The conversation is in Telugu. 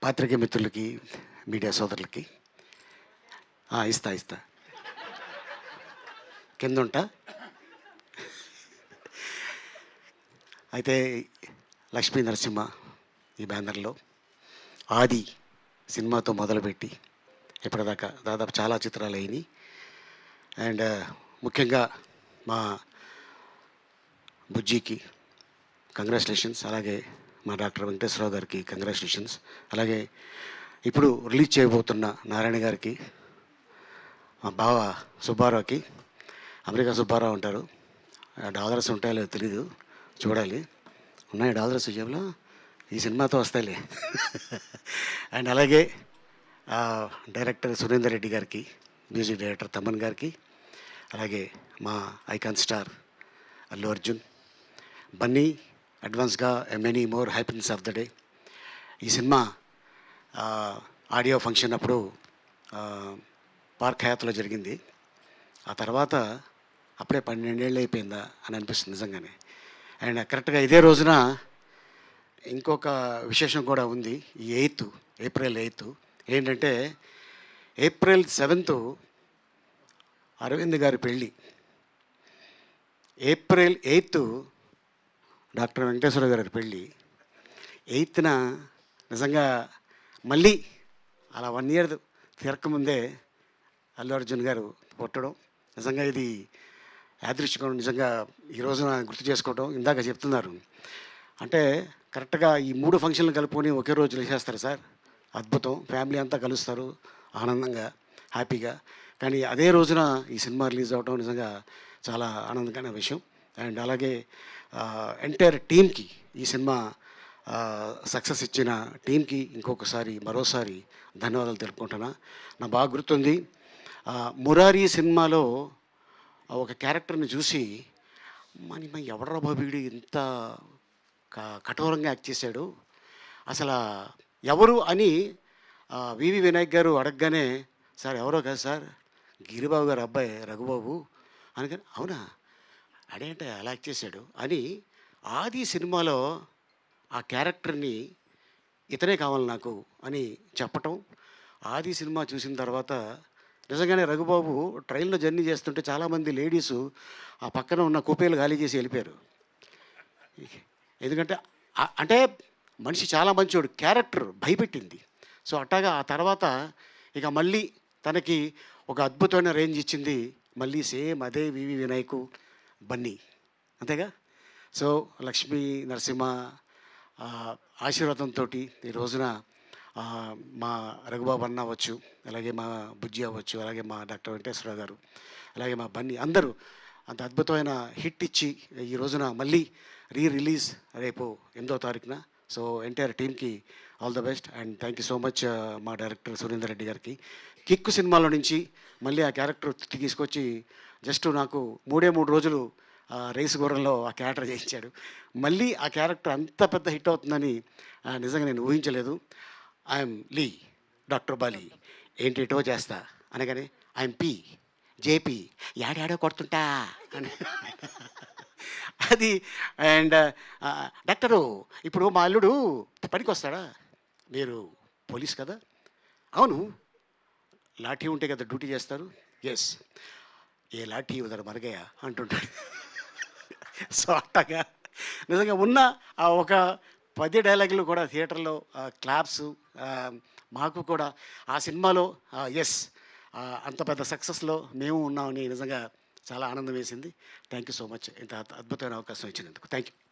పాత్రికేయ మిత్రులకి, మీడియా సోదరులకి ఇస్తా కిందుంటా. అయితే లక్ష్మీ నరసింహ ఈ బ్యానర్లో ఆది సినిమాతో మొదలుపెట్టి ఇప్పటిదాకా దాదాపు చాలా చిత్రాలు అయినాయి. అండ్ ముఖ్యంగా మా బుజ్జికి కంగ్రాచులేషన్స్, అలాగే మా డాక్టర్ వెంకటేశ్వరరావు గారికి కంగ్రాచులేషన్స్, అలాగే ఇప్పుడు రిలీజ్ చేయబోతున్న నారాయణ గారికి, మా బావ సుబ్బారావుకి, అమెరికా సుబ్బారావు అంటారు, డాలర్స్ ఉంటాయో లేదో తెలీదు, చూడాలి. ఉన్నాయి డాలర్స్ జేబులో, ఈ సినిమాతో వస్తాయిలే. అండ్ అలాగే డైరెక్టర్ సురేందర్ రెడ్డి గారికి, మ్యూజిక్ డైరెక్టర్ తమన్ గారికి, అలాగే మా ఐకాన్ స్టార్ అల్లు అర్జున్, బన్నీ, అడ్వాన్స్గా many more happiness of the day. ఈ సినిమా ఆడియో ఫంక్షన్ అప్పుడు పార్క్ హయాత్లో జరిగింది. ఆ తర్వాత అప్పుడే 12 ఏళ్ళు అయిపోయిందా అని అనిపిస్తుంది నిజంగానే. అండ్ కరెక్ట్గా ఇదే రోజున ఇంకొక విశేషం కూడా ఉంది. ఈ ఏప్రిల్ 8 ఏంటంటే, ఏప్రిల్ 7 అరవింద్ గారి పెళ్ళి, ఏప్రిల్ 8 డాక్టర్ వెంకటేశ్వర గారి పెళ్ళి, 8న నిజంగా మళ్ళీ అలా 1 ఇయర్ తిరగకముందే అల్లు అర్జున్ గారు పుట్టడం, నిజంగా ఇది యాదృచ్ఛికం. నిజంగా ఈ రోజున గుర్తు చేసుకోవడం, ఇందాక చెప్తున్నారు అంటే కరెక్ట్గా ఈ 3 ఫంక్షన్లు కలుపుకొని ఒకే రోజు చేసేస్తారు సార్, అద్భుతం. ఫ్యామిలీ అంతా కలుస్తారు ఆనందంగా, హ్యాపీగా. కానీ అదే రోజున ఈ సినిమా రిలీజ్ అవ్వడం నిజంగా చాలా ఆనందకరమైన విషయం. అండ్ అలాగే ఎంటైర్ టీమ్కి, ఈ సినిమా సక్సెస్ ఇచ్చిన టీంకి మరోసారి ధన్యవాదాలు తెలుపుకుంటున్నా. నాకు బాగా గుర్తుంది, మురారి సినిమాలో ఒక క్యారెక్టర్ని చూసి మన ఎవడరా బాబు వీడు ఇంత కఠోరంగా యాక్ట్ చేశాడు, అసలు ఎవరు అని వివి వినాయక్ గారు అడగగానే, సార్ ఎవరో కాదు సార్, గిరిబాబు గారు అబ్బాయి రఘుబాబు అనగానే, అవునా అదేంటే అలా యాక్ట్ చేశాడు అని ఆది సినిమాలో ఆ క్యారెక్టర్ని ఇతనే కావాలి నాకు అని చెప్పటం. ఆది సినిమా చూసిన తర్వాత నిజంగానే రఘుబాబు ట్రైన్లో జర్నీ చేస్తుంటే చాలామంది లేడీసు ఆ పక్కన ఉన్న కూపేలు ఖాళీ చేసి వెళ్ళిపోయారు. ఎందుకంటే అంటే మనిషి చాలా మంచోడు, క్యారెక్టర్ భయపెట్టింది. సో అట్టాగా ఆ తర్వాత ఇక మళ్ళీ తనకి ఒక అద్భుతమైన రేంజ్ ఇచ్చింది మళ్ళీ సేమ్ అదే వివి వినాయకు, బన్నీ, అంతేగా. సో లక్ష్మీ నరసింహ ఆశీర్వాదంతో ఈ రోజున మా రఘుబాబు అన్న అవ్వచ్చు, అలాగే మా బుజ్జి అవ్వచ్చు, అలాగే మా డాక్టర్ వెంకటేశ్వరరావు గారు, అలాగే మా బన్నీ, అందరూ అంత అద్భుతమైన హిట్ ఇచ్చి ఈ రోజున మళ్ళీ రిలీజ్ రేపు 8వ తారీఖున. సో ఎంటైర్ టీమ్కి all the best and thank you so much. మా డైరెక్టర్ సురేందర్ రెడ్డి గారికి కిక్కు సినిమాలో నుంచి మళ్ళీ ఆ క్యారెక్టర్ తీసుకొచ్చి జస్ట్ నాకు 3 రోజులు రేసు గుర్రంలో ఆ క్యారెక్టర్ చేయించాడు. మళ్ళీ ఆ క్యారెక్టర్ అంత పెద్ద హిట్ అవుతుందని నిజంగా నేను ఊహించలేదు. ఐఎమ్ లీ, డాక్టర్ బాలి, ఏంటేటో చేస్తా అనగానే ఐఎమ్ జేపీ, యాడాడో కొడుతుంటా అని అది. అండ్ డాక్టరు, ఇప్పుడు మా అల్లుడు పనికి వస్తాడా, మీరు పోలీస్ కదా, అవును లాఠీ ఉంటే కదా డ్యూటీ చేస్తారు, ఎస్, ఏ లాఠీ ఉదర మరగయ్యా అంటుంటాడు. సో అట్టగా నిజంగా ఉన్న ఆ ఒక 10 డైలాగులు కూడా థియేటర్లో క్లాప్స్, మాకు కూడా ఆ సినిమాలో ఎస్ అంత పెద్ద సక్సెస్లో మేము ఉన్నామని నిజంగా చాలా ఆనందం వేసింది. థ్యాంక్ యూ సో మచ్ ఇంత అద్భుతమైన అవకాశం ఇచ్చినందుకు. Thank you.